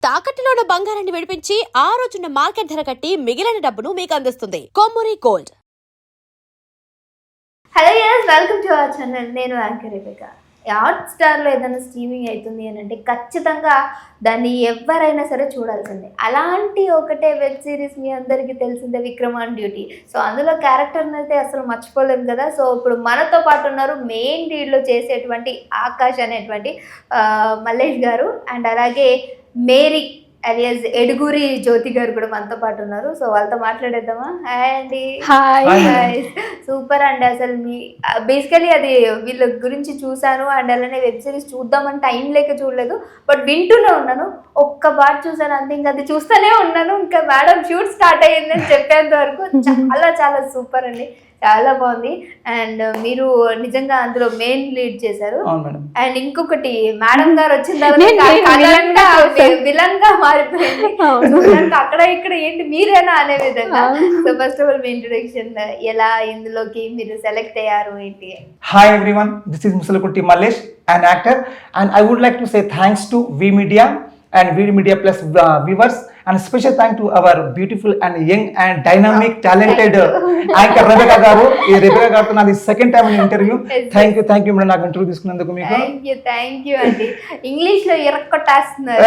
తాకట్టులో ఉన్న బంగారాన్ని విడిపించి ఆ రోజున్న మార్కెట్ ధర కట్టి మిగిలిన డబ్బును మీకు అందిస్తుంది Kommuri Gold. Hello yes, welcome to our channel. నేను యాంకర్ రేఖ. హాట్ స్టార్లో ఏదైనా స్ట్రీమింగ్ అవుతుంది అని అంటే ఖచ్చితంగా దాన్ని ఎవరైనా సరే చూడాల్సిందే. అలాంటి ఒకటే వెబ్ సిరీస్ మీ అందరికీ తెలిసిందే, విక్రమ్ ఆన్ డ్యూటీ. సో అందులో క్యారెక్టర్ని అయితే అసలు మర్చిపోలేము కదా. సో ఇప్పుడు మనతో పాటు ఉన్నారు మెయిన్ లీడ్లో చేసేటువంటి ఆకాష్ అనేటువంటి మల్లేష్ గారు, అండ్ అలాగే మేరీ అలియాస్ ఎడుగురి జ్యోతి గారు కూడా మనతో పాటు ఉన్నారు. సో వాళ్ళతో మాట్లాడేద్దామా? హాయ్ అండి. హాయ్. సూపర్ అండి. అసలు మీ బేసికలీ అది వీళ్ళ గురించి చూశాను, అండ్ అలానే వెబ్ సిరీస్ చూద్దామని టైం లేక చూడలేదు, బట్ వింటూనే ఉన్నాను. ఒక్క పాట చూసాను అంతే, ఇంకా అది చూస్తూనే ఉన్నాను. ఇంకా మేడం షూట్ స్టార్ట్ అయ్యిందని చెప్పేంత వరకు చాలా చాలా సూపర్ అండి, చాలా బాగుంది. అండ్ మీరు నిజంగా అందులో మెయిన్ లీడ్ చేశారు. అండ్ ఇంకొకటి మేడం గారు వచ్చిన తర్వాత విలన్ గా మారిపోయింది. అక్కడ ఇక్కడ ఏంటి మీరేనా అనే విధంగా. So first of all me introduction, ఎలా ఇందులోకి మీరు సెలెక్ట్ అయ్యారు ఏంటి? Hi everyone, this is Musalkutti Mallesh, an actor, and I would like to say thanks to V Media and V Media Plus viewers, and special thank to our beautiful and young and dynamic talented anchor Rebecca garu. Ee Rebecca garu nadi second time in interview. Thank you madam, నాకు interview తీసుకున్నందుకు మీకు. Thank you అండి. English లో ఇరక్కొట్టేస్తున్నారు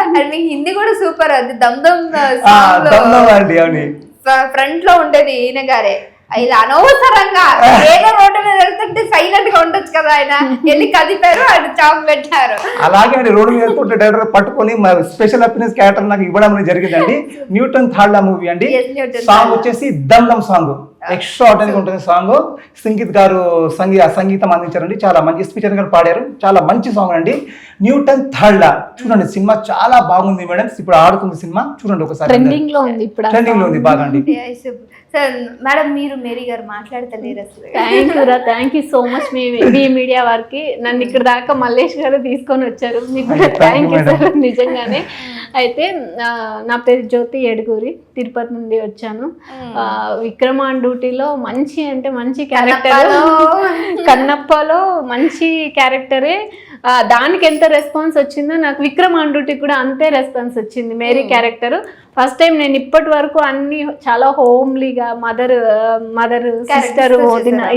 and మీకు హిందీ కూడా super. అది దమ్ అండి అవును, ఫ్రంట్ లో ఉండేది ఈయన గారే. ఇలా అనవసరంగా ఏదో రోడ్డు మీద వెళ్తుంటే సైలెంట్ గా ఉండొచ్చు కదా, ఆయన వెళ్ళి కదిపారు, ఆయన చాప్ పెట్టారు. అలాగే అండి, రోడ్డు మీద వెళ్తుంటే డైరెక్టర్ పట్టుకొని స్పెషల్ అపీరెన్స్ క్యారెక్టర్ నాకు ఇవ్వడం జరిగిందండి. న్యూటన్ థర్డ్ మూవీ అండి. సాంగ్ వచ్చేసి దమ్ దమ్ సాంగ్, ఎక్స్ట్రా ఆర్డినరీ ఉంటుంది సాంగ్. సంగీత్ గారు సంగీతం అందించారండి, చాలా మంచి స్పీచర్ గారు పాడారు, చాలా మంచి సాంగ్ అండి. న్యూటన్ థర్డ్ చూడండి, సినిమా చాలా బాగుంది మేడం. ఇప్పుడు ఆడుతుంది సినిమా, చూడండి ఒకసారి. ట్రెండింగ్ లో ఉంది బాగా అండి. సార్ మేడం, మీరు మేరీ గారు మాట్లాడతలేరు అసలు. Thank you so much me media వారికి. నన్ను ఇక్కడ దాకా మల్లేష్ గారు తీసుకొని వచ్చారు, మీకు కూడా థ్యాంక్ యూ సార్ నిజంగానే. అయితే నా పేరు జ్యోతి ఎడుగురి, తిరుపతి నుండి వచ్చాను. విక్రమ్ ఆన్ డ్యూటీలో మంచి క్యారెక్టర్, కన్నప్పలో మంచి క్యారెక్టరే. దానికి ఎంత రెస్పాన్స్ వచ్చిందో నాకు విక్రమ్ ఆన్ డ్యూటీ కూడా అంతే రెస్పాన్స్ వచ్చింది. మేరీ క్యారెక్టర్ ఫస్ట్ టైం నేను ఇప్పటి వరకు అన్ని చాలా హోమ్లీగా మదర్ సిస్టర్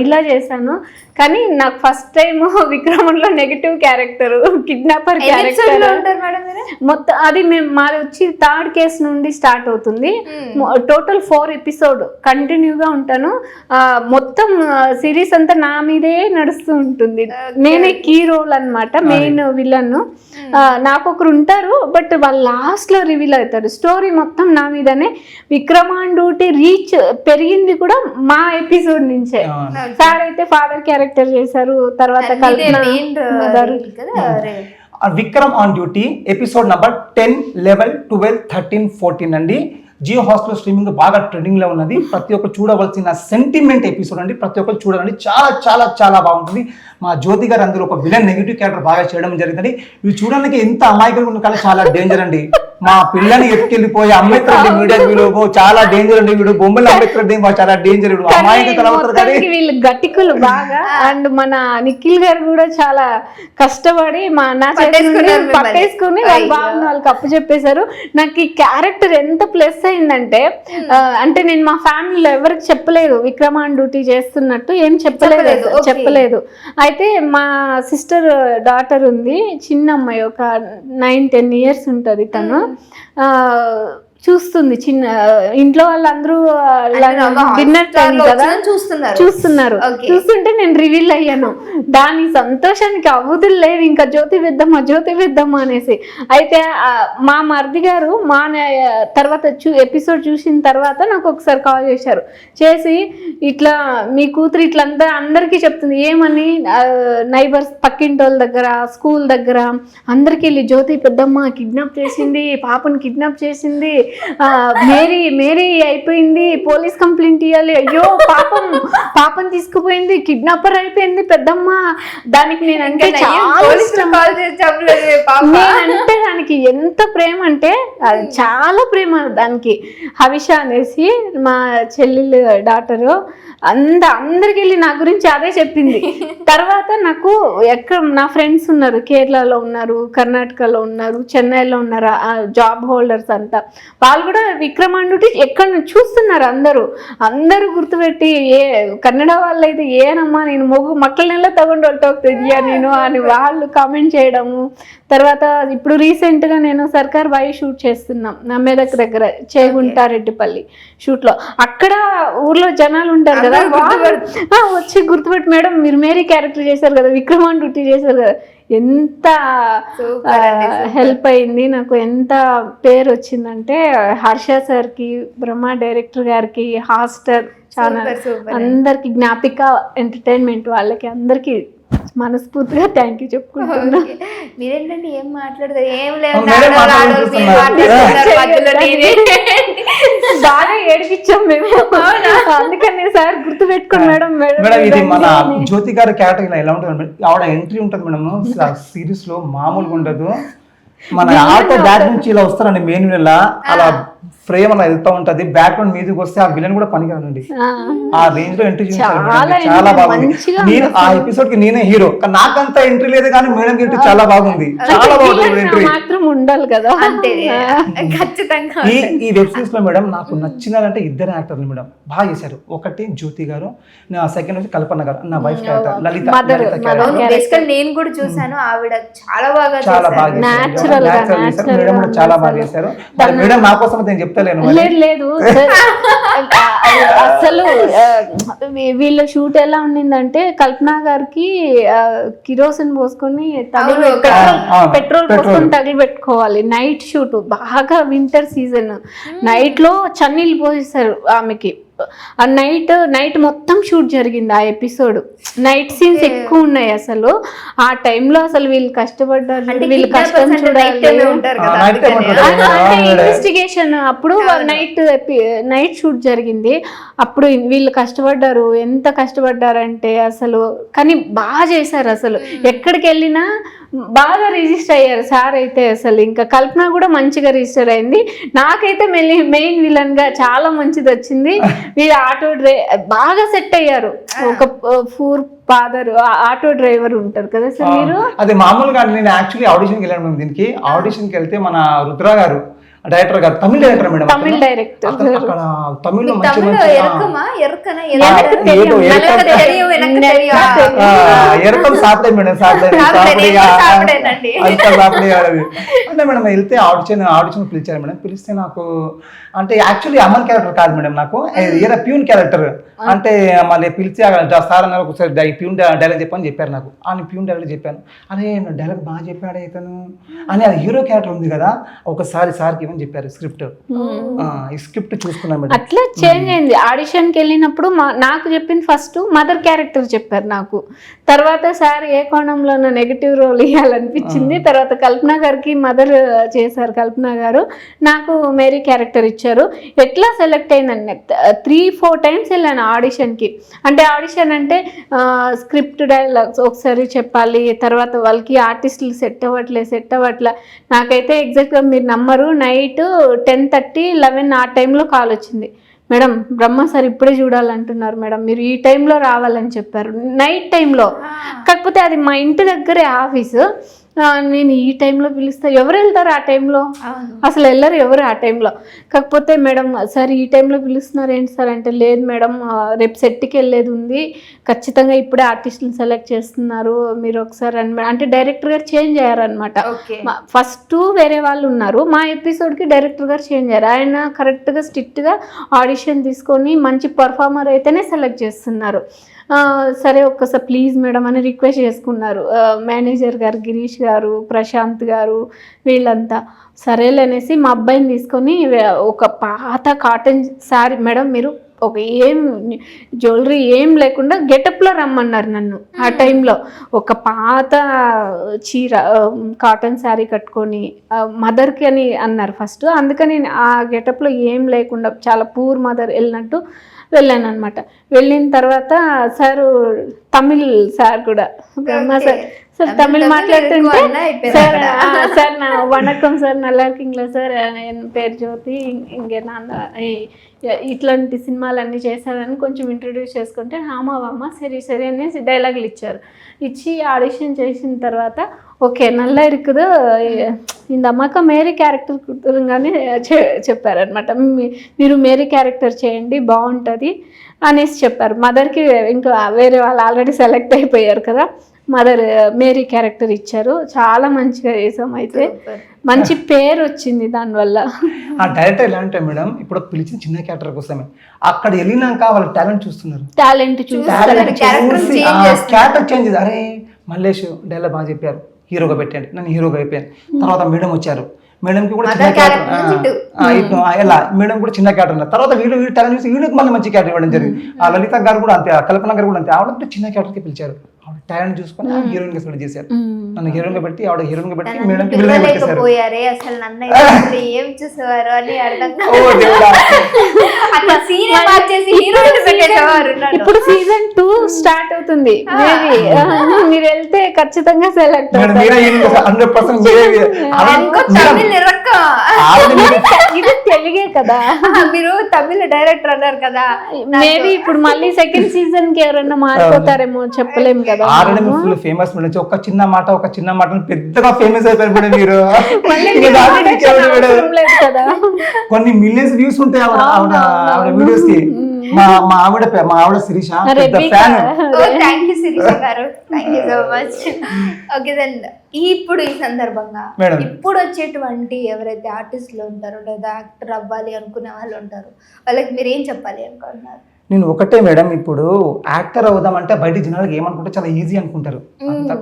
ఇలా చేశాను, కానీ నాకు ఫస్ట్ టైం విక్రమంలో నెగటివ్ క్యారెక్టర్, కిడ్నాపర్ క్యారెక్టర్ మొత్తం. అది మాది వచ్చి థర్డ్ కేసు నుండి స్టార్ట్ అవుతుంది. టోటల్ 4 ఎపిసోడ్ కంటిన్యూగా ఉంటాను. మొత్తం సిరీస్ అంతా నా మీదే నడుస్తూ ఉంటుంది. నేనే కీ రోల్ అనమాట, మెయిన్ విలన్. నాకు ఒకరు ఉంటారు, బట్ వాళ్ళు లాస్ట్ లో రివీల్ అవుతారు. స్టోరీ మొత్తం నా మీదనే. విక్రమ్ ఆన్ డ్యూటీ రీచ్ పెరిగింది కూడా మా ఎపిసోడ్ నుంచే. సార్ అయితే ఫాదర్ క్యారెక్టర్ చేశారు, తర్వాత Vikram on duty episode number 10, 11, 12, 13, 14 అండి. జియో హాస్టల్ స్ట్రీమింగ్ బాగా ట్రెండింగ్ లో ఉన్నది. ప్రతి ఒక్కరు చూడవలసిన సెంటిమెంట్ ఎపిసోడ్ అండి, ప్రతి ఒక్కరు చూడాలండి. చాలా చాలా చాలా బాగుంటుంది. మా జ్యోతి గారు అందులో ఒక విలన్ నెగిటివ్ క్యారెక్టర్ బాగా చేయడం జరిగిందండి. ఇవి చూడడానికి ఎంత అమాయకంగా ఉన్న కానీ చాలా డేంజర్ అండి. మా పిల్లని ఎత్తుకెళ్ళిపోయి అంబేద్కర్ రెడ్డి మీడియా వీడియో చాలా డేంజర్ అండి. వీడు బొమ్మలు అంబేద్కర్ రెడ్డి చాలా డేంజర్. వీళ్ళు గట్టికులు బాగా. అండ్ మన నిఖిల్ గారు కూడా చాలా కష్టపడి నా పట్టేసుకుని వాళ్ళకి అప్పు చెప్పేశారు. నాకు ఈ క్యారెక్టర్ ఎంత ప్లస్ అయిందంటే, అంటే నేను మా ఫ్యామిలీలో ఎవరికి చెప్పలేదు విక్రమ్ ఆన్ డ్యూటీ చేస్తున్నట్టు, ఏం చెప్పలేదు. అయితే మా సిస్టర్ డాటర్ ఉంది, చిన్న అమ్మాయి, ఒక 9-10 years ఉంటుంది. తను చూస్తుంది, చిన్న ఇంట్లో వాళ్ళందరూ డిన్నర్ టైం కదా చూస్తుంటే నేను రివీల్ అయ్యాను. దాని సంతోషానికి అవధులు లేవు. ఇంకా జ్యోతి వేద్దామా అనేసి. అయితే మా మరిది గారు తర్వాత ఎపిసోడ్ చూసిన తర్వాత నాకు ఒకసారి కాల్ చేసి ఇట్లా మీ కూతురు ఇట్లా అందరికీ చెప్తుంది. ఏమని? నైబర్స్, పక్కింటి వాళ్ళ దగ్గర, స్కూల్ దగ్గర అందరికి వెళ్ళి జ్యోతి పెద్దమ్మ కిడ్నాప్ చేసింది, పాపని కిడ్నాప్ చేసింది, మేరీ అయిపోయింది, పోలీస్ కంప్లైంట్ ఇవ్వాలి, అయ్యో పాపం తీసుకుపోయింది, కిడ్నాపర్ అయిపోయింది పెద్దమ్మ. దానికి నేనంటే దానికి ఎంత ప్రేమ అంటే చాలా ప్రేమ దానికి. హవిష అనేసి మా చెల్లెలు డాటరు, అందరికి వెళ్ళి నా గురించి అదే చెప్పింది. తర్వాత నాకు ఎక్కడ నా ఫ్రెండ్స్ ఉన్నారు, కేరళలో ఉన్నారు, కర్ణాటకలో ఉన్నారు, చెన్నైలో ఉన్నారు, జాబ్ హోల్డర్స్ అంతా, వాళ్ళు కూడా విక్రమ్ ఆన్ డ్యూటీ ఎక్కడ చూస్తున్నారు. అందరూ గుర్తుపెట్టి కన్నడ వాళ్ళు అయితే ఏనమ్మా నేను మక్కలನೆಲ್ಲ ತಗೊಂಡು ಹೊರಟೋಗ್ತಿದ್ಯಾ నేను అని వాళ్ళు కామెంట్ చేయడము. తర్వాత ఇప్పుడు రీసెంట్గా నేను సర్కార్ బాయి షూట్ చేస్తున్నాం నా మెదక్ దగ్గర చేగుంటారెడ్డిపల్లి షూట్లో. అక్కడ ఊర్లో జనాలు ఉంటారు కదా, వచ్చి గుర్తుపెట్టి మేడం మీరు మేరీ క్యారెక్టర్ చేశారు కదా, విక్రమ్ ఆన్ డ్యూటీ చేశారు కదా, ఎంత హెల్ప్ అయింది నాకు, ఎంత పేరు వచ్చిందంటే హర్ష సార్కి, బ్రహ్మ డైరెక్టర్ గారికి, హాస్టర్ ఛానల్ అందరికి, జ్ఞాపిక ఎంటర్టైన్మెంట్ వాళ్ళకి అందరికి మనస్ఫూర్తిగా థ్యాంక్ యూ చెప్పుకుంటున్నా. మీరేంటంటే ఏం మాట్లాడతారు? ఏం లేదు, బాగా ఏడిపించాం మేము, అందుకని సార్ గుర్తు పెట్టుకోండి మేడం. మేడం ఇది మన జ్యోతి గారి క్యారెక్టర్ ఎలా ఉంటుంది, ఆవిడ ఎంట్రీ ఉంటుంది మేడం సిరీస్ లో మామూలుగా ఉండదు. మన ఆటో బ్యాక్ నుంచి ఇలా వస్తారండి మెయిన్ విలన్, అలా ఫ్రేమ్ అలా వెళ్తా ఉంటది, బ్యాక్గ్రౌండ్ మీదకి వస్తే ఆ విలన్ కూడా పనికిరానండి, ఆ రేంజ్ లో ఎంట్రీ చాలా బాగుంది. నేను ఆ ఎపిసోడ్ కి నేనే హీరో, నాకంత ఎంట్రీ లేదు కానీ మేడం ఎంట్రీ చాలా బాగుంది, చాలా బాగుంది ఎంట్రీ మాత్రం ఉండాలి కదా. ఖచ్చితంగా ఈ వెబ్ సిరీస్ లో మేడం నాకు నచ్చినదంటే ఇద్దరు యాక్టర్లు మేడం బాగా చేశారు. ఒకటి జ్యోతి గారు, నా సెకండ్ వచ్చి కల్పన గారు, నా వైఫ్ క్యారెక్టర్ లలిత. నేను కూడా చూసాను, ఆవిడ చాలా బాగా చేశారు, మేడం కూడా చాలా బాగా చేశారు. మేడం నా కోసం నేను చెప్తలేను, లేదు అసలు వీళ్ళ షూట్ ఎలా ఉండిందంటే కల్పన గారికి కిరోసిన్ పోసుకొని పెట్రోల్ పోసుకొని తగిలి పెట్టుకోవాలి. నైట్ షూట్, బాగా వింటర్ సీజన్, నైట్ లో చన్నీళ్ళు పోసేస్తారు ఆమెకి. ఆ నైట్ మొత్తం షూట్ జరిగింది ఆ ఎపిసోడ్. నైట్ సీన్స్ ఎక్కువ ఉన్నాయి అసలు. ఆ టైంలో అసలు వీళ్ళు కష్టపడ్డారు, వీళ్ళు కష్టం చూడాలి, ఇన్వెస్టిగేషన్ అప్పుడు నైట్ షూట్ జరిగింది. అప్పుడు వీళ్ళు కష్టపడ్డారు, ఎంత కష్టపడ్డారంటే అసలు, కానీ బాగా చేశారు అసలు. ఎక్కడికి వెళ్ళినా బాగా రిజిస్టర్ అయ్యారు సార్ అయితే అసలు. ఇంకా కల్పన కూడా మంచిగా రిజిస్టర్ అయింది. నాకైతే మెయిన్ విలన్ గా చాలా మంచిది వచ్చింది. వీళ్ళు ఆటో బాగా సెట్ అయ్యారు. ఒక ఫూర్ ఫాదర్ ఆటో డ్రైవర్ ఉంటారు కదా సార్ మీరు. అది మామూలుగా నేను యాక్చువల్లీ ఆడిషన్కి వెళ్ళాను దీనికి. ఆడిషన్కి వెళ్తే మన రుద్ర గారు డైరెక్టర్ గారు, తమిళ డైరెక్టర్ మేడం, తమిళ డైరెక్టర్, అక్కడ తమిళ్లో ఎరకం సాపిడే మేడం, అంటే మేడం వెళ్తే ఆడిషన్ పిలిచారు మేడం. పిలిస్తే నాకు అంటే యాక్చువల్లీ అమన్ క్యారెక్టర్ కాదు మేడం, నాకు ఏదో ప్యూన్ క్యారెక్టర్. అంటే మళ్ళీ పిలిచి సార్ అన్నారు ఒకసారి ప్యూన్ డైలాగ్ చెప్పని చెప్పారు నాకు. అని ప్యూన్ డైలాగ్ చెప్పాను, అరే డైలాగ్ బాగా చెప్పాడు ఇతను అని. అది హీరో క్యారెక్టర్ ఉంది కదా, ఒకసారి సార్కి ఏమని చెప్పారు స్క్రిప్ట్, ఈ స్క్రిప్ట్ చూసుకున్నాం మేడం. అట్లా చేంజ్ అయింది. ఆడిషన్కి వెళ్ళినప్పుడు నాకు చెప్పింది ఫస్ట్ మదర్ క్యారెక్టర్ చెప్పారు నాకు. తర్వాత సార్ ఏ కోణంలో నెగటివ్ రోల్ ఇవ్వాలనిపించింది. తర్వాత కల్పన గారికి మదర్ చేశారు కల్పన గారు, నాకు మేరీ క్యారెక్టర్ ఇచ్చారు. ఎట్లా సెలెక్ట్ అయిందండి, 3-4 టైమ్స్ వెళ్ళాను ఆడిషన్కి. అంటే ఆడిషన్ అంటే స్క్రిప్ట్ డైలాగ్స్ ఒకసారి చెప్పాలి, తర్వాత వాళ్ళకి ఆర్టిస్టులు సెట్ అవ్వట్లే. నాకైతే ఎగ్జాక్ట్గా మీరు నమ్మరు, నైట్ 10:30-11 ఆ టైంలో కాల్ వచ్చింది, మేడం బ్రహ్మ సార్ ఇప్పుడే చూడాలంటున్నారు మేడం, మీరు ఈ టైంలో రావాలని చెప్పారు నైట్ టైంలో. కాకపోతే అది మా ఇంటి దగ్గరే ఆఫీసు. నేను ఈ టైంలో పిలుస్తా, ఎవరు వెళ్తారు ఆ టైంలో, అసలు వెళ్ళరు ఎవరు ఆ టైంలో. కాకపోతే మేడం సార్ ఈ టైంలో పిలుస్తున్నారు ఏంటి సార్ అంటే, లేదు మేడం రేపు సెట్కి వెళ్ళేది ఉంది, ఖచ్చితంగా ఇప్పుడే ఆర్టిస్టులు సెలెక్ట్ చేస్తున్నారు, మీరు ఒకసారి అంటే డైరెక్టర్ గారు చేంజ్ అయ్యారనమాట. ఫస్ట్ వేరే వాళ్ళు ఉన్నారు, మా ఎపిసోడ్కి డైరెక్టర్ గారు చేంజ్ అయ్యారు. ఆయన కరెక్ట్గా స్ట్రిక్ట్గా ఆడిషన్ తీసుకొని మంచి పర్ఫార్మర్ అయితేనే సెలెక్ట్ చేస్తున్నారు. సరే ఒక్కసారి ప్లీజ్ మేడం అని రిక్వెస్ట్ చేసుకున్నారు మేనేజర్ గారు, గిరీష్ గారు, ప్రశాంత్ గారు, వీళ్ళంతా. సరేలేనేసి మా అబ్బాయిని తీసుకొని ఒక పాత కాటన్ శారీ, మేడం మీరు ఒక ఏం జ్యువెలరీ ఏం లేకుండా గెటప్లో రమ్మన్నారు నన్ను. ఆ టైంలో ఒక పాత చీర కాటన్ శారీ కట్టుకొని మదర్కి అని అన్నారు ఫస్ట్. అందుకని ఆ గెటప్లో ఏం లేకుండా చాలా పూర్ మదర్ వెళ్ళినట్టు వెళ్ళాను అనమాట. వెళ్ళిన తర్వాత సారు తమిళ్ సార్ కూడా బ్రహ్మ సార్ తమిళ్ మాట్లాడుతుంటే సార్ నా వణకం సార్ நல்லா இருக்கீங்களா సార్ என் పేరు జ్యోతి ఇంకే నాన్న ఇట్లాంటి సినిమాలన్నీ చేశారని కొంచెం ఇంట్రడ్యూస్ చేసుకుంటే ఆమావమ్మ సరే సరే అనేసి డైలాగులు ఇచ్చారు. ఇచ్చి ఆడిషన్ చేసిన తర్వాత ఓకే నల్లా ఇరుకుదు இந்த అమ్మక మేరీ క్యారెక్టర్ కుదురుగానే చెప్పారనమాట. మీరు మేరీ క్యారెక్టర్ చేయండి బాగుంటుంది అనేసి చెప్పారు. మదర్కి ఇంకా వేరే వాళ్ళు ఆల్రెడీ సెలెక్ట్ అయిపోయారు కదా, మదర్ మేరీ క్యారెక్టర్ ఇచ్చారు. చాలా మంచిగా చేసాం. అయితే మంచి పేరు వచ్చింది దానివల్ల. ఆ డైరెక్టర్ ఎలా అంటే మేడం, ఇప్పుడు పిలిచిన చిన్న క్యారెక్టర్ కోసమే అక్కడ వెళ్ళినాక వాళ్ళ టాలెంట్ చూస్తున్నారు, టాలెంట్ క్యారెక్టర్ చేంజ్. అరే మల్లేష్ డైలాగ్ బాగా చెప్పారు, హీరోగా పెట్టండి, నన్ను హీరోగా అయిపోయాను. తర్వాత మేడం వచ్చారు, మేడంకి కూడా చిన్న క్యారెక్టర్ ఎలా మేడం కూడా చిన్న క్యారెక్టర్ ఉన్నారు. తర్వాత వీళ్ళు టాలెంట్ చూసి వీళ్ళకి మళ్ళీ మంచి క్యారెక్టర్ ఇవ్వడం జరిగింది. ఆ లలిత గారు కూడా అంతే, ఆ కల్పన గారు కూడా అంతే, ఆవిడ చిన్న క్యారెక్టర్కి పిలిచారు. ఆవిడ టాలెంట్ చూసుకొని హీరోయిన్ గా సెలెక్ట్ చేశారు. నన్ను హీరోయిన్ గా పెట్టి ఆవిడ హీరోయిన్ గా పెట్టి మేడం అసలు నన్ను ఏం చూసేవారు అని అర్థం ఇప్పుడు సీజన్ 2 స్టార్ట్ అవుతుంది. మీరు వెళ్తే ఖచ్చితంగా సెలెక్ట్ ఇది తెలుగే కదా, మీరు తమిళ డైరెక్టర్ అన్నారు కదా, మేబీ ఇప్పుడు మళ్ళీ సెకండ్ సీజన్ కి ఎవరన్నా మారిపోతారేమో చెప్పలేము కదా. ఫేమస్ ఒక చిన్న మాట పెద్దగా ఫేమస్ అయిపోయారు మేడం మీరు. కొన్ని మిలియన్స్ వ్యూస్ ఉంటాయి ఆవిడ వీడియోస్ కి. మా ఆవిడ శిరీష పెద్ద ఫ్యాన్. థ్యాంక్ యూ శిరీష గారు, thank you so much. Okay then ఇప్పుడు ఈ సందర్భంగా ఇప్పుడు వచ్చేటువంటి ఎవరైతే ఆర్టిస్టులు ఉంటారో లేదా యాక్టర్ అవ్వాలి అనుకునే వాళ్ళు ఉంటారు, వాళ్ళకి మీరు ఏం చెప్పాలి అనుకుంటున్నారు? నేను ఒకటే మేడం, ఇప్పుడు యాక్టర్ అవుదామంటే బయట జనాలకు ఏమనుకుంటే చాలా ఈజీ అనుకుంటారు.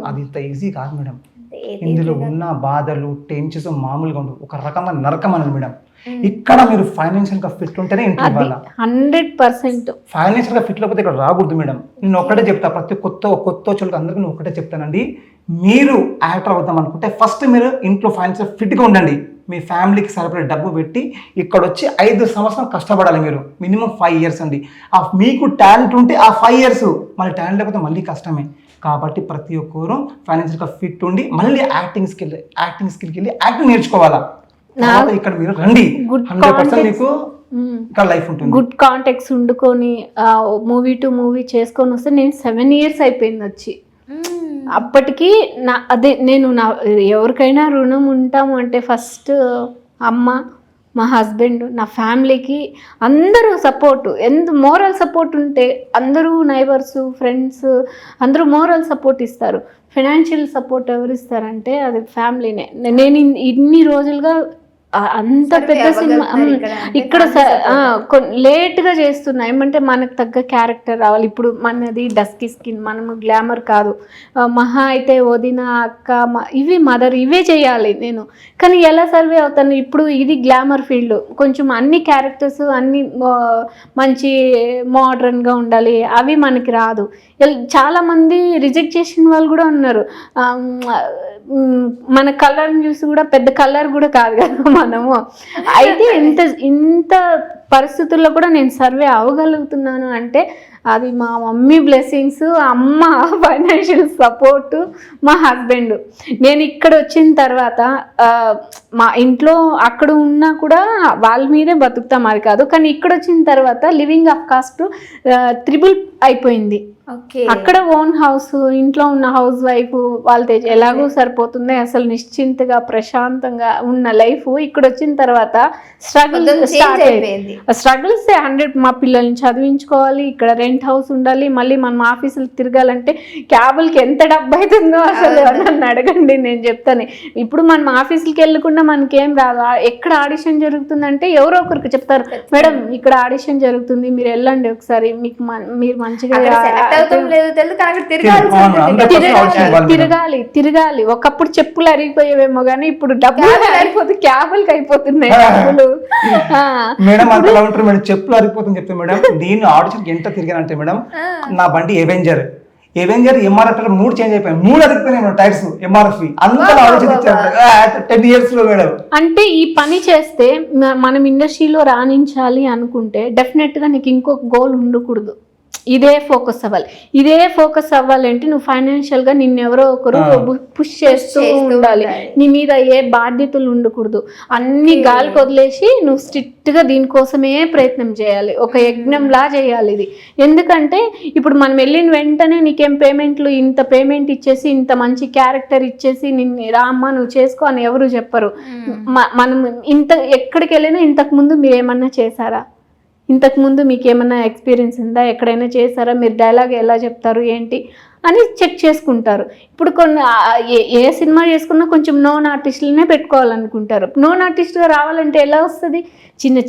అది ఇంత ఈజీ కాదు మేడం. ఇందులో ఉన్న బాధలు టెన్షన్స్ మామూలుగా ఉండవు, ఒక రకమైన నరకం అన్నది మేడం. ఇక్కడ మీరు ఫైనాన్షియల్ గా ఫిట్ ఉంటేనే ఇంట్లో 100% ఫైనాన్షియల్ గా ఫిట్ లేకపోతే ఇక్కడ రాకూడదు మేడం. నేను ఒకటే చెప్తా, ప్రతి కొత్త చోళ్ళకి అందరికీ నేను ఒకటే చెప్తానండి, మీరు యాక్టర్ అవుతాం అనుకుంటే ఫస్ట్ మీరు ఇంట్లో ఫైనాన్షియల్ ఫిట్ గా ఉండండి. మీ ఫ్యామిలీకి సరిపడే డబ్బు పెట్టి ఇక్కడ వచ్చి 5 సంవత్సరాలు కష్టపడాలి మీరు, మినిమం 5 years అండి. మీకు టాలెంట్ ఉంటే ఆ 5 years, మళ్ళీ టాలెంట్ లేకపోతే మళ్ళీ కష్టమే. కాబట్టి ప్రతి ఒక్కరు ఫైనాన్షియల్గా ఫిట్ ఉండి మళ్ళీ యాక్టింగ్ స్కిల్కి వెళ్ళి యాక్టింగ్ నేర్చుకోవాలా. ఇక్కడ మీరు రండి, 100% మీకు ఇక్కడ లైఫ్ ఉంటుంది. గుడ్ కాంటాక్ట్స్ ఉండుకొని మూవీ టు మూవీ చేసుకొని వస్తే నేను 7 years అయిపోయింది వచ్చి. అప్పటికి నేను ఎవరికైనా రుణం ఉంటాము అంటే ఫస్ట్ అమ్మ, మా హస్బెండ్, నా ఫ్యామిలీకి అందరూ సపోర్టు. మోరల్ సపోర్ట్ ఉంటే అందరూ నైబర్స్ ఫ్రెండ్స్ అందరూ మోరల్ సపోర్ట్ ఇస్తారు. ఫైనాన్షియల్ సపోర్ట్ ఎవరు ఇస్తారంటే అది ఫ్యామిలీనే. నేను ఇన్ని రోజులుగా అంత పెద్ద సినిమా ఇక్కడ లేట్గా చేస్తున్నా, ఏమంటే మనకు తగ్గ క్యారెక్టర్ రావాలి. ఇప్పుడు మనది డస్కీ స్కిన్, మనము గ్లామర్ కాదు. మహా అయితే వదిన అక్క ఇవి మదర్ ఇవే చేయాలి నేను, కానీ ఎలా సర్వే అవుతాను. ఇప్పుడు ఇది గ్లామర్ ఫీల్డ్, కొంచెం అన్ని క్యారెక్టర్స్ అన్ని మంచి మోడర్న్గా ఉండాలి, అవి మనకి రాదు. చాలామంది రిజెక్ట్ చేసిన వాళ్ళు కూడా ఉన్నారు. మన కలర్ని చూసి కూడా పెద్ద కలర్ కూడా కాదు కదా మనము. అయితే ఇంత పరిస్థితుల్లో కూడా నేను సర్వే అవ్వగలుగుతున్నాను అంటే అది మా మమ్మీ బ్లెస్సింగ్స్, అమ్మ ఫైనాన్షియల్ సపోర్టు, మా హస్బెండ్. నేను ఇక్కడ వచ్చిన తర్వాత మా ఇంట్లో అక్కడ ఉన్నా కూడా వాళ్ళ మీదే బతుకుతాం అది కాదు, కానీ ఇక్కడ వచ్చిన తర్వాత లివింగ్ ఆఫ్ కాస్ట్ 3 అయిపోయింది. అక్కడ ఓన్ హౌస్, ఇంట్లో ఉన్న హౌస్ వైఫ్ వాళ్ళతో ఎలాగో సరిపోతుంది. అసలు నిశ్చింతగా ప్రశాంతంగా ఉన్న లైఫ్ ఇక్కడ వచ్చిన తర్వాత స్ట్రగుల్స్ 100. మా పిల్లల్ని చదివించుకోవాలి, ఇక్కడ రెంట్ హౌస్ ఉండాలి, మళ్ళీ మనం ఆఫీసులకు తిరగాలంటే క్యాబులకి ఎంత డబ్బు అవుతుందో అసలు నన్ను అడగండి, నేను చెప్తాను. ఇప్పుడు మనం ఆఫీసులకి వెళ్ళకుండా మనకేం రాదు. ఎక్కడ ఆడిషన్ జరుగుతుందంటే ఎవరో ఒకరికి చెప్తారు, మేడం ఇక్కడ ఆడిషన్ జరుగుతుంది మీరు వెళ్ళండి ఒకసారి, మీకు మీరు మంచిగా తిరగాలి. ఒకప్పుడు చెప్పులు అరిగిపోయేవేమో కానీ ఇప్పుడు డబ్బులు అరిగిపోతే క్యాబులకి అయిపోతున్నాయి డబ్బులు. మేడం అంతలా ఉంటారు మేడం, చెప్పులు అరిగిపోతుంది చెప్తే మేడం. నేను ఆడిషన్ ఎంత తిరిగానంటే మేడం, నా బండి ఎవెంజర్ ఎంఆర్ఎఫ్ 3 చేంజ్ అయిపోయాయి, 3 అరిగిపోయినాయి టైర్స్ ఎంఆర్ఎఫ్. అంతా ఆడిషన్ ఇచ్చారు 10 years లో మేడం. అంటే ఈ పని చేస్తే మనం ఇండస్ట్రీలో రాణించాలి అనుకుంటే డెఫినెట్ గా నీకు ఇంకొక గోల్ ఉండకూడదు. ఇదే ఫోకస్ అవ్వాలి. ఇదే ఫోకస్ అవ్వాలంటే నువ్వు ఫైనాన్షియల్గా నిన్నెవరో ఒకరు పుష్ చేస్తూ ఉండాలి. నీ మీద ఏ బాధ్యతలు ఉండకూడదు. అన్ని గాలికి వదిలేసి నువ్వు స్ట్రిక్ట్గా దీనికోసమే ప్రయత్నం చేయాలి. ఒక యజ్ఞంలా చేయాలి ఇది. ఎందుకంటే ఇప్పుడు మనం వెళ్ళిన వెంటనే నీకేం పేమెంట్లు ఇంత పేమెంట్ ఇచ్చేసి ఇంత మంచి క్యారెక్టర్ ఇచ్చేసి నిన్ను రామ్మ నువ్వు చేసుకో అని ఎవరు చెప్పరు. మనం ఎక్కడికి వెళ్ళినా ఇంతకుముందు మీరు ఏమన్నా చేశారా, ఇంతకుముందు మీకు ఏమన్నా ఎక్స్పీరియన్స్ ఉందా, ఎక్కడైనా చేశారా, మీరు డైలాగ్ ఎలా చెప్తారు ఏంటి అని చెక్ చేసుకుంటారు. ఇప్పుడు కొన్ని ఏ సినిమా చేసుకున్నా కొంచెం నోన్ ఆర్టిస్టులనే పెట్టుకోవాలనుకుంటారు. నోన్ ఆర్టిస్ట్గా రావాలంటే ఎలా వస్తుంది?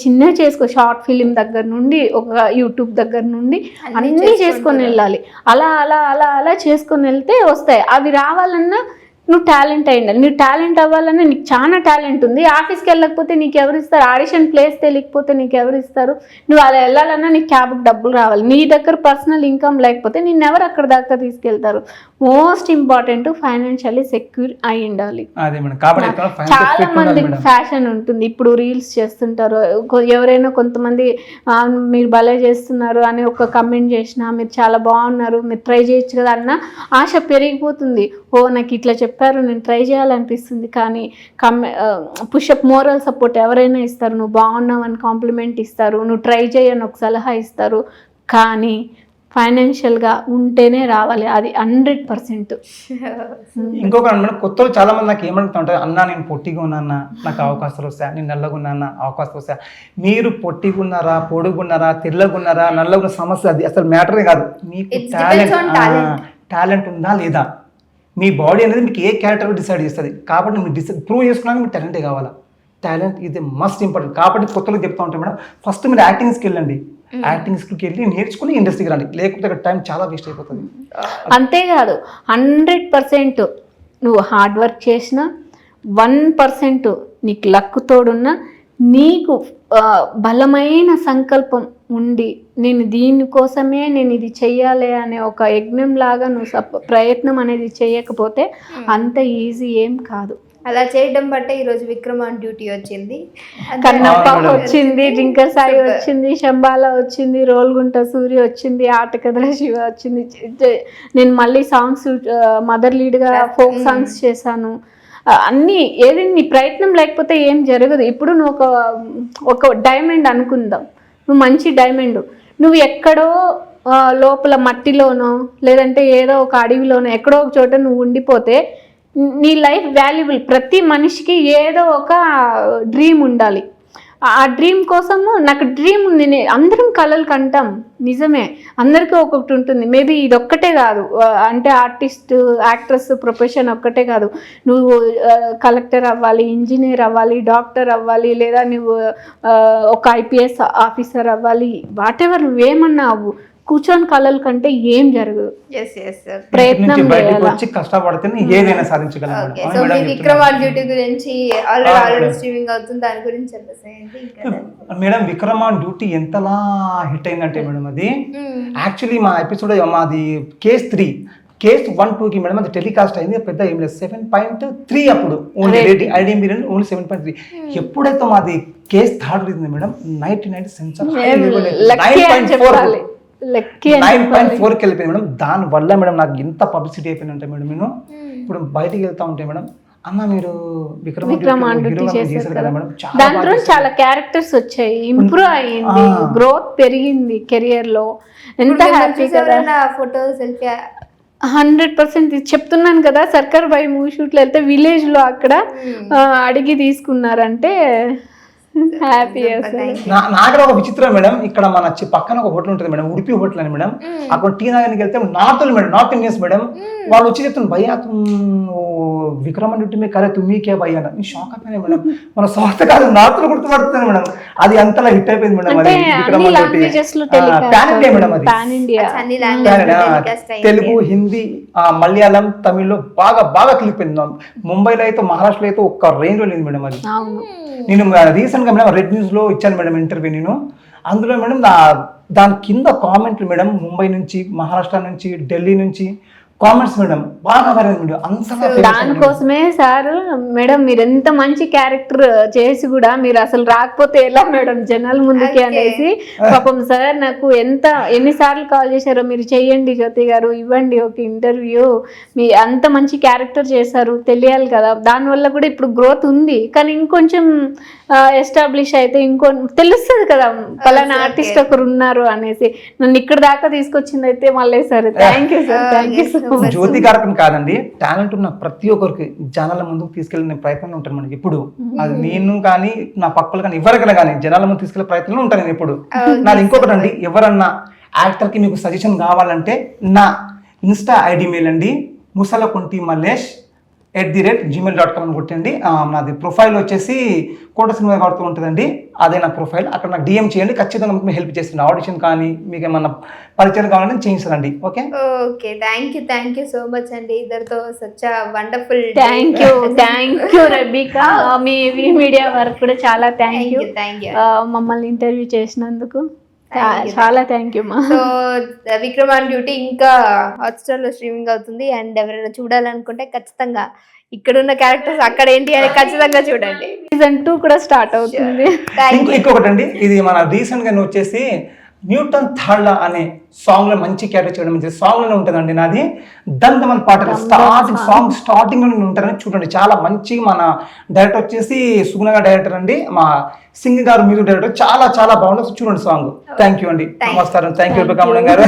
చిన్న చేసుకో, షార్ట్ ఫిలిం దగ్గర నుండి ఒక యూట్యూబ్ దగ్గర నుండి అన్నీ చేసుకొని వెళ్ళాలి. అలా అలా అలా అలా చేసుకొని వెళ్తే వస్తాయి. అవి రావాలన్నా నువ్వు టాలెంట్ అయ్యిండాలి. నువ్వు టాలెంట్ అవ్వాలన్నా నీకు చాలా టాలెంట్ ఉంది. ఆఫీస్కి వెళ్ళకపోతే నీకు ఎవరు ఇస్తారు? ఆడిషన్ ప్లేస్ తెలియకపోతే నీకు ఎవరు ఇస్తారు? నువ్వు అలా వెళ్ళాలన్నా నీకు క్యాబ్కి డబ్బులు రావాలి. నీ దగ్గర పర్సనల్ ఇన్కమ్ లేకపోతే నిన్ను ఎవరు అక్కడ దాకా తీసుకెళ్తారు? మోస్ట్ ఇంపార్టెంట్ ఫైనాన్షియల్లీ సెక్యూర్ అయి ఉండాలి. చాలా మందికి ఫ్యాషన్ ఉంటుంది. ఇప్పుడు రీల్స్ చేస్తుంటారు. ఎవరైనా కొంతమంది మీరు భలే చేస్తున్నారు అని ఒక కమెంట్ చేసినా, మీరు చాలా బాగున్నారు, మీరు ట్రై చేయొచ్చు కదా అన్న ఆశ పెరిగిపోతుంది. ఓ నాకు ఇట్లా చెప్పారు, నేను ట్రై చేయాలనిపిస్తుంది. కానీ పుషప్ మోరల్ సపోర్ట్ ఎవరైనా ఇస్తారు, నువ్వు బాగున్నావు అని కాంప్లిమెంట్ ఇస్తారు, నువ్వు ట్రై చేయని ఒక సలహా ఇస్తారు. కానీ ఫైనాన్షియల్గా ఉంటేనే రావాలి, అది 100%. ఇంకొక కొత్తలో చాలా మంది నాకు ఏమడుగుతూ ఉంటారు, అన్నా నేను పొట్టిగా ఉన్నానా నాకు అవకాశాలు వస్తాయా, నేను నల్లగా ఉన్నానా అవకాశాలు వస్తాయా. మీరు పొట్టిగా ఉన్నారా, పొడుగున్నారా, తెల్లగున్నారా, నల్లగున్న సమస్య అది అసలు మ్యాటరే కాదు. మీకు టాలెంట్ ఉందా లేదా, మీ బాడీ అనేది మీకు ఏ క్యారెక్టర్ డిసైడ్ చేస్తుంది. కాబట్టి మీరు ప్రూవ్ చేసుకున్నాక మీకు టాలెంటే కావాలా. టాలెంట్ ఇది మస్ట్ ఇంపార్టెంట్. కాబట్టి కొత్తలో చెప్తా ఉంటాం మేడం, ఫస్ట్ మీరు యాక్టింగ్స్కి వెళ్ళండి. యాక్టింగ్స్కి వెళ్ళి నేర్చుకుని ఇండస్ట్రీకి రండి, లేకపోతే అక్కడ టైం చాలా వేస్ట్ అయిపోతుంది. అంతేకాదు 100% నువ్వు హార్డ్ వర్క్ చేసిన 1% నీకు లక్ తోడున్నా, నీకు బలమైన సంకల్పం ఉండి నేను దీనికోసమే నేను ఇది చెయ్యాలి అనే ఒక యజ్ఞం లాగా నువ్వు ప్రయత్నం అనేది చేయకపోతే అంత ఈజీ ఏం కాదు. అలా చేయడం బట్టే ఈరోజు విక్రమ్ ఆన్ డ్యూటీ వచ్చింది, కన్నప్ప వచ్చింది, జింకర్ సాయి వచ్చింది, శంబాల వచ్చింది, రోల్గుంట సూర్య వచ్చింది, ఆటకథ శివ వచ్చింది. నేను మళ్ళీ సాంగ్స్ మదర్ లీడ్గా ఫోక్ సాంగ్స్ చేశాను. అన్నీ ఏది నీ ప్రయత్నం లేకపోతే ఏం జరగదు. ఇప్పుడు నువ్వు ఒక డైమండ్ అనుకుందాం, నువ్వు మంచి డైమండ్, నువ్వు ఎక్కడో లోపల మట్టిలోనో లేదంటే ఏదో ఒక అడవిలోనో ఎక్కడో ఒక చోట నువ్వు ఉండిపోతే నీ లైఫ్ వాల్యుబుల్. ప్రతి మనిషికి ఏదో ఒక డ్రీమ్ ఉండాలి. ఆ డ్రీమ్ కోసము నాకు డ్రీమ్ ఉంది, అందరం కలలు కంటాం నిజమే, అందరికీ ఒక్కొక్కటి ఉంటుంది. మేబీ ఇది ఒక్కటే కాదు, అంటే ఆర్టిస్ట్ యాక్ట్రెస్ ప్రొఫెషన్ ఒక్కటే కాదు. నువ్వు కలెక్టర్ అవ్వాలి, ఇంజనీర్ అవ్వాలి, డాక్టర్ అవ్వాలి, లేదా నువ్వు ఒక ఐపీఎస్ ఆఫీసర్ అవ్వాలి, వాట్ ఎవర్ నువ్వేమన్నా అవ్వు. కూర్చొని కళల కంటే ఏం జరగదు. ప్రయత్నం వచ్చి కష్టపడితే ఏదైనా సాధించగలం. విక్రమ్ ఆన్ డ్యూటీ గురించి ఆల్రెడీ స్ట్రీమింగ్ అవుతుంది, దాని గురించి చెప్పేసి మేడం. విక్రమ్ ఆన్ డ్యూటీ ఎంతలా హిట్ అయిందంటే మేడం, అది యాక్చువల్లీ మా ఎపిసోడ్ మాది కేస్ 3 కేస్ 1-2కి మేడం అది టెలికాస్ట్ అయింది. పెద్ద ఏం లేదు, 7.3 అప్పుడు ఓన్లీ రేటింగ్ ఐడిఎంబి ఓన్లీ 7.3. ఎప్పుడైతే మాది కేస్ 3 ఉంది మేడం, 99 సెన్సార్ 9.4కి వెళ్ళిపోయింది మేడం. దాని వల్ల మేడం నాకు ఎంత పబ్లిసిటీ అయిపోయిందంటే మేడం, నేను ఇప్పుడు బయటికి వెళ్తా ఉంటే మేడం, అన్న మీరు విక్రమ్ ఆన్ డ్యూటీ చేశారు కదా మేడం, దాంట్లో చాలా క్యారెక్టర్స్ వచ్చాయి, ఇంప్రూవ్ అయ్యింది, గ్రోత్ పెరిగింది కెరియర్ లో. ఎంత హ్యాపీ కదా. ఫోటో సెల్ఫీ 100% చెప్తున్నాను కదా. సర్కార్ బాయ్ మూవీ షూట్లో వెళ్తే విలేజ్ లో అక్కడ అడిగి తీసుకున్నారంటే హ్యాపీ. నాకు ఒక విచిత్రం మేడం, ఇక్కడ మన పక్కన ఒక హోటల్ ఉంటుంది మేడం, ఉడిపి హోటల్ అని మేడం. అక్కడ టీ నగర్కి వెళ్తే నార్త్ ఇండియన్స్ మేడం, వాళ్ళు వచ్చి చెప్తున్నారు భయ్యా విక్రమ్ ఆన్ డ్యూటీ కరే తుమ్మికే భయ్యా అని. షాక్ అయిపోయినా మేడం, మన సొంత కాదు నార్త్ లో గుర్తుపడుతుంది మేడం. అది అంతలా హిట్ అయిపోయింది మేడం. అది Vikram on duty pan India madam, అది తెలుగు, హిందీ, మలయాళం, తమిళ్లో బాగా క్లిక్ అయింది. ముంబైలో అయితే, మహారాష్ట్రలో అయితే ఒక్క రేంజ్ లో లేదు మేడం. అది నేను రీసెంట్ గా మేడం రెడ్ న్యూస్ లో ఇచ్చాను మేడం ఇంటర్వ్యూ. నేను అందులో మేడం దాని కింద కామెంట్లు మేడం, ముంబై నుంచి, మహారాష్ట్ర నుంచి, ఢిల్లీ నుంచి కామెంట్స్ మేడం బాగా వైరల్ వీడియో అంతగా famous అయింది. దానికోసమే సార్ మేడం మీరు ఎంత మంచి క్యారెక్టర్ చేసి కూడా మీరు అసలు రాకపోతే ఎలా మేడం జనాల ముందుకి Okay. అనేసి పాపం సార్ నాకు ఎన్నిసార్లు కాల్ చేశారో మీరు చెయ్యండి జ్యోతి గారు, ఇవ్వండి ఒక ఇంటర్వ్యూ, మీ అంత మంచి క్యారెక్టర్ చేశారు తెలియాలి కదా, దానివల్ల కూడా ఇప్పుడు గ్రోత్ ఉంది కానీ ఇంకొంచెం ఎస్టాబ్లిష్ అయితే ఇంకో తెలుస్తుంది కదా పలానా Okay. ఆర్టిస్ట్ ఒకరు ఉన్నారు అనేసి నన్ను ఇక్కడ దాకా తీసుకొచ్చింది అయితే మళ్ళీ sir thank you sir, thank you so much. Jyothi గారికి కాదండి, టాలెంట్ ఉన్న ప్రతి ఒక్కరికి జనాల ముందుకు తీసుకెళ్ళిన ప్రయత్నంలో ఉంటాను మనకి ఇప్పుడు. అది నేను కానీ నా పక్కలు కానీ ఎవరికైనా కానీ జనాల ముందు తీసుకెళ్లే ప్రయత్నంలో ఉంటాను నేను ఇప్పుడు. నాది ఇంకొకటి అండి, ఎవరన్నా యాక్టర్కి మీకు సజెషన్ కావాలంటే నా ఇన్స్టా ఐడి మెయిల్ అండి ముసలకుంటి మల్లేష్ @gmail.com అని కొట్టండి. నాది ప్రొఫైల్ వచ్చేసి కోట సినిమా గారితో ఉంటుందండి, అదే నా ప్రొఫైల్. అక్కడ నాకు డిఎం చేయండి, ఖచ్చితంగా మీకు హెల్ప్ చేస్తుంది. ఆడిషన్ కానీ మీకు ఏమన్నా పరిచయం కావాలని చేయిస్తానండి. Okay okay, thank you so much అండి ఇద్దరితో సచ్ వండర్ఫుల్. థ్యాంక్ యూ రబికా, మీ మీడియా వర్క్ కూడా చాలా థ్యాంక్ యూ మమ్మల్ని ఇంటర్వ్యూ చేసినందుకు చాలా థ్యాంక్ యూ మా. సో విక్రమ్ ఆన్ డ్యూటీ ఇంకా హాట్స్టార్ లో స్ట్రీమింగ్ అవుతుంది అండ్ ఎవరైనా చూడాలనుకుంటే ఖచ్చితంగా ఇక్కడ ఉన్న క్యారెక్టర్స్ అక్కడ ఏంటి అని ఖచ్చితంగా చూడండి. సీజన్ 2 కూడా స్టార్ట్ అవుతుంది. ఇంకొకటి అండి, ఇది మన రీసెంట్ గా వచ్చేసి న్యూటన్ థర్డ్ అనే సాంగ్ లో మంచి క్యారెక్టర్ చేయడం మంచి సాంగ్ లోనే ఉంటుందండి నాది. దంతమని పాటలు స్టార్టింగ్ లో ఉంటారని చూడండి, చాలా మంచి. మన డైరెక్టర్ వచ్చేసి సుగుణ గారు డైరెక్టర్ అండి, మా సింగ్ గారు మ్యూజిక్ డైరెక్టర్, చాలా చాలా బాగుంటుంది చూడండి సాంగ్. థ్యాంక్ యూ అండి, నమస్కారం. థ్యాంక్ యూ గారు.